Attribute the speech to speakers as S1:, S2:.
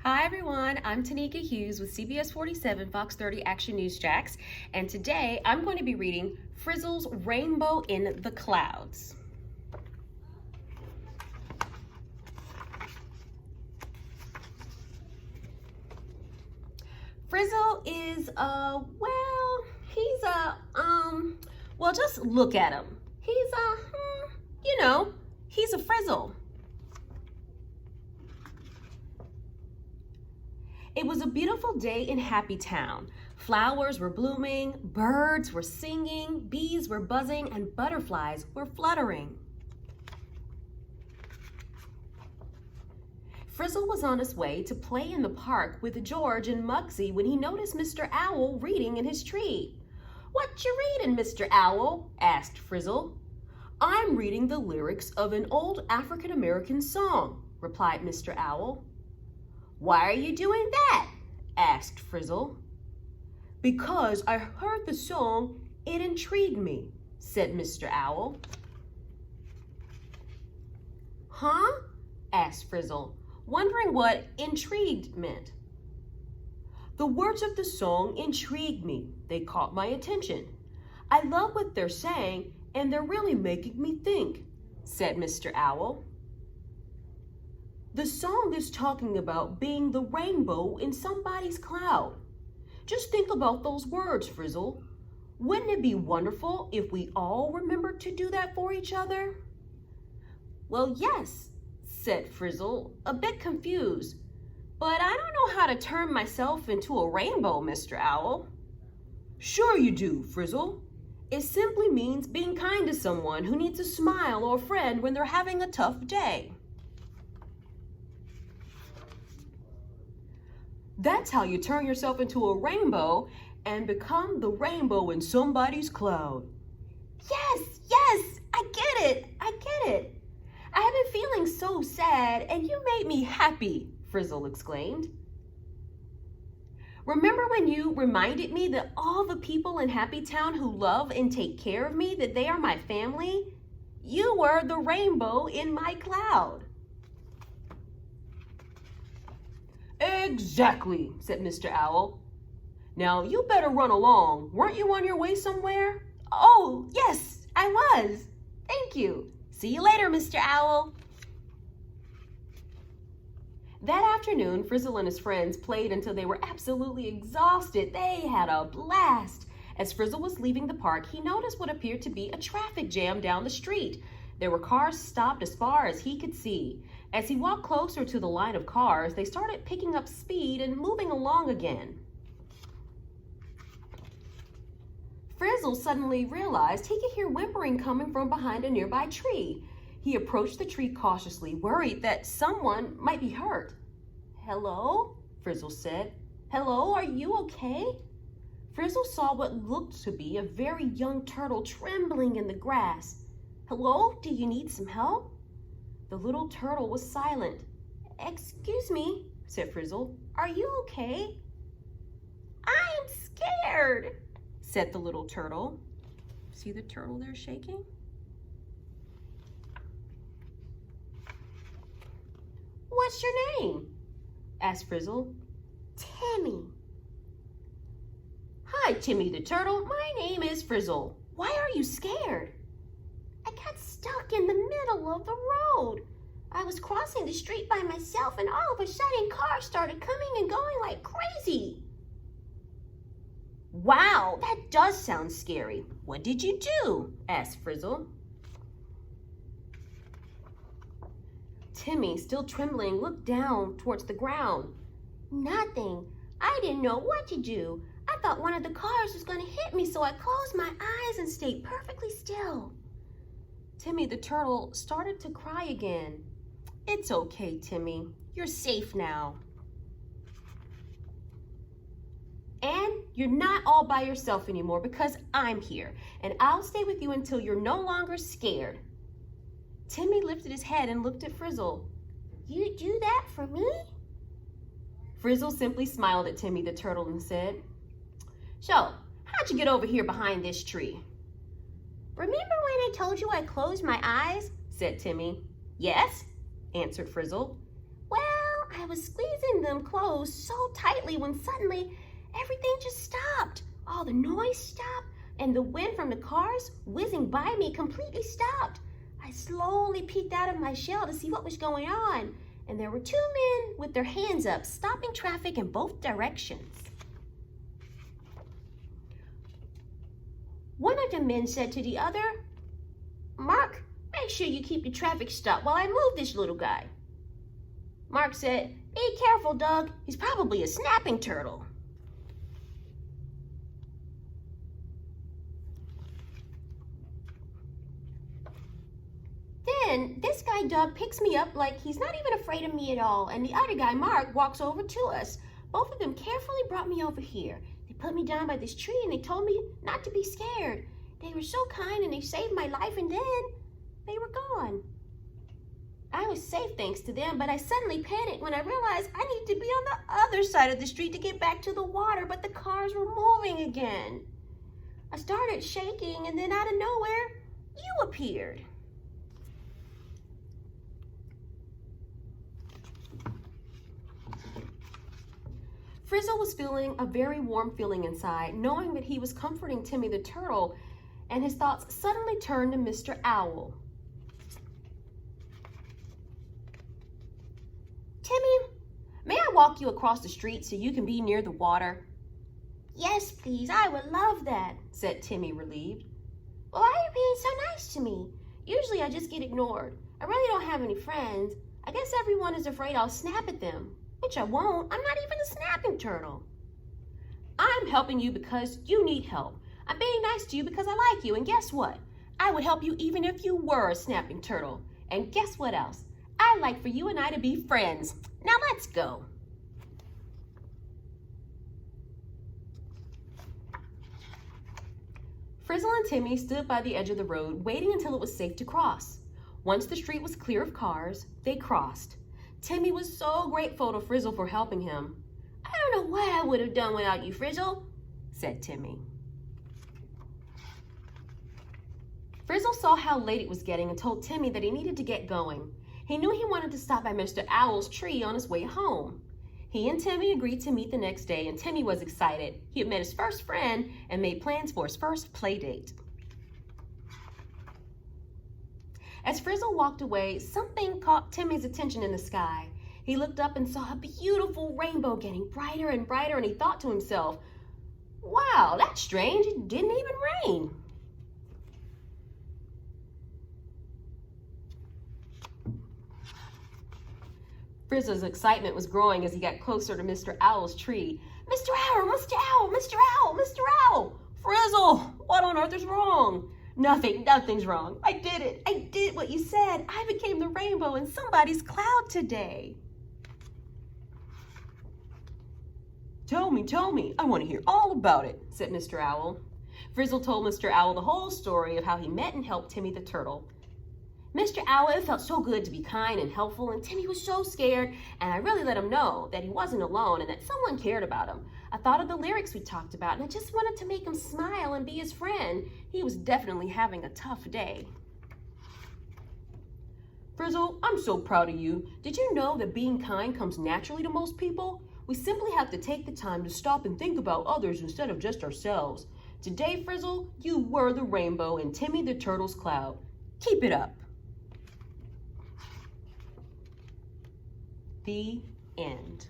S1: Hi everyone, I'm Tenikka Hughes with CBS 47 Fox 30 Action News Jacks, and today I'm going to be reading Frizzle's Rainbow in the Clouds. Frizzle is just look at him. He's a frizzle. It was a beautiful day in Happy Town. Flowers were blooming, birds were singing, bees were buzzing, and butterflies were fluttering. Frizzle was on his way to play in the park with George and Mugsy when he noticed Mr. Owl reading in his tree. "What you reading, Mr. Owl?" asked Frizzle. "I'm reading the lyrics of an old African-American song," replied Mr. Owl. "Why are you doing that?" asked Frizzle. "Because I heard the song, it intrigued me," said Mr. Owl. "Huh?" asked Frizzle, wondering what intrigued meant. "The words of the song intrigued me. They caught my attention. I love what they're saying, and they're really making me think," said Mr. Owl. "The song is talking about being the rainbow in somebody's cloud. Just think about those words, Frizzle. Wouldn't it be wonderful if we all remembered to do that for each other?" "Well, yes," said Frizzle, a bit confused. "But I don't know how to turn myself into a rainbow, Mr. Owl." "Sure you do, Frizzle. It simply means being kind to someone who needs a smile or a friend when they're having a tough day." "That's how you turn yourself into a rainbow and become the rainbow in somebody's cloud." Yes, I get it. I have been feeling so sad, and you made me happy," Frizzle exclaimed. "Remember when you reminded me that all the people in Happy Town who love and take care of me, that they are my family? You were the rainbow in my cloud." "Exactly," said Mr. Owl. "Now you better run along. Weren't you on your way somewhere?" "Oh, yes, I was. Thank you. See you later, Mr. Owl." That afternoon, Frizzle and his friends played until they were absolutely exhausted. They had a blast. As Frizzle was leaving the park, he noticed what appeared to be a traffic jam down the street. There were cars stopped as far as he could see. As he walked closer to the line of cars, they started picking up speed and moving along again. Frizzle suddenly realized he could hear whimpering coming from behind a nearby tree. He approached the tree cautiously, worried that someone might be hurt. "Hello?" Frizzle said. "Hello, are you okay?" Frizzle saw what looked to be a very young turtle trembling in the grass. "Hello, do you need some help?" The little turtle was silent. "Excuse me," said Frizzle. "Are you okay?" "I'm scared," said the little turtle. See the turtle there shaking? "What's your name?" asked Frizzle. "Timmy." "Hi, Timmy the turtle. My name is Frizzle. Why are you scared?" "I got stuck in the middle of the road. I was crossing the street by myself, and all of a sudden cars started coming and going like crazy." "Wow, that does sound scary. What did you do?" asked Frizzle. Timmy, still trembling, looked down towards the ground. "Nothing. I didn't know what to do. I thought one of the cars was going to hit me, so I closed my eyes and stayed perfectly still." Timmy the turtle started to cry again. "It's okay, Timmy. You're safe now. And you're not all by yourself anymore because I'm here, and I'll stay with you until you're no longer scared." Timmy lifted his head and looked at Frizzle. "You do that for me?" Frizzle simply smiled at Timmy the turtle and said, "So, how'd you get over here behind this tree?" "Remember when I told you I closed my eyes?" said Timmy. "Yes," answered Frizzle. "Well, I was squeezing them closed so tightly when suddenly everything just stopped. All the noise stopped and the wind from the cars whizzing by me completely stopped. I slowly peeked out of my shell to see what was going on, and there were two men with their hands up, stopping traffic in both directions. One of the men said to the other, "Mark, make sure you keep the traffic stopped while I move this little guy." Mark said, "Be careful, Doug. He's probably a snapping turtle." Then this guy, Doug, picks me up like he's not even afraid of me at all, and the other guy, Mark, walks over to us. Both of them carefully brought me over here. They put me down by this tree and they told me not to be scared. They were so kind and they saved my life, and then they were gone. I was safe thanks to them, but I suddenly panicked when I realized I needed to be on the other side of the street to get back to the water, but the cars were moving again. I started shaking, and then out of nowhere, you appeared. Frizzle was feeling a very warm feeling inside, knowing that he was comforting Timmy the turtle, and his thoughts suddenly turned to Mr. Owl. "Timmy, may I walk you across the street so you can be near the water?" "Yes, please, I would love that," said Timmy, relieved. "Well, why are you being so nice to me? Usually I just get ignored. I really don't have any friends. I guess everyone is afraid I'll snap at them. Which I won't. I'm not even a snapping turtle." "I'm helping you because you need help. I'm being nice to you because I like you. And guess what? I would help you even if you were a snapping turtle. And guess what else? I'd like for you and I to be friends. Now let's go." Frizzle and Timmy stood by the edge of the road, waiting until it was safe to cross. Once the street was clear of cars, they crossed. Timmy was so grateful to Frizzle for helping him. "I don't know what I would have done without you, Frizzle," said Timmy. Frizzle saw how late it was getting and told Timmy that he needed to get going. He knew he wanted to stop by Mr. Owl's tree on his way home. He and Timmy agreed to meet the next day, and Timmy was excited. He had met his first friend and made plans for his first play date. As Frizzle walked away, something caught Timmy's attention in the sky. He looked up and saw a beautiful rainbow getting brighter and brighter, and he thought to himself, "Wow, that's strange. It didn't even rain." Frizzle's excitement was growing as he got closer to Mr. Owl's tree. "Mr. Owl, Mr. Owl, Mr. Owl, Mr. Owl!" "Frizzle, what on earth is wrong?" Nothing's wrong. I did it. I did what you said. I became the rainbow in somebody's cloud today." Tell me. I want to hear all about it," said Mr. Owl. Frizzle told Mr. Owl the whole story of how he met and helped Timmy the turtle. "Mr. Owl, it felt so good to be kind and helpful, and Timmy was so scared, and I really let him know that he wasn't alone and that someone cared about him. I thought of the lyrics we talked about, and I just wanted to make him smile and be his friend. He was definitely having a tough day." "Frizzle, I'm so proud of you. Did you know that being kind comes naturally to most people? We simply have to take the time to stop and think about others instead of just ourselves. Today, Frizzle, you were the rainbow in Timmy the turtle's cloud. Keep it up." The end.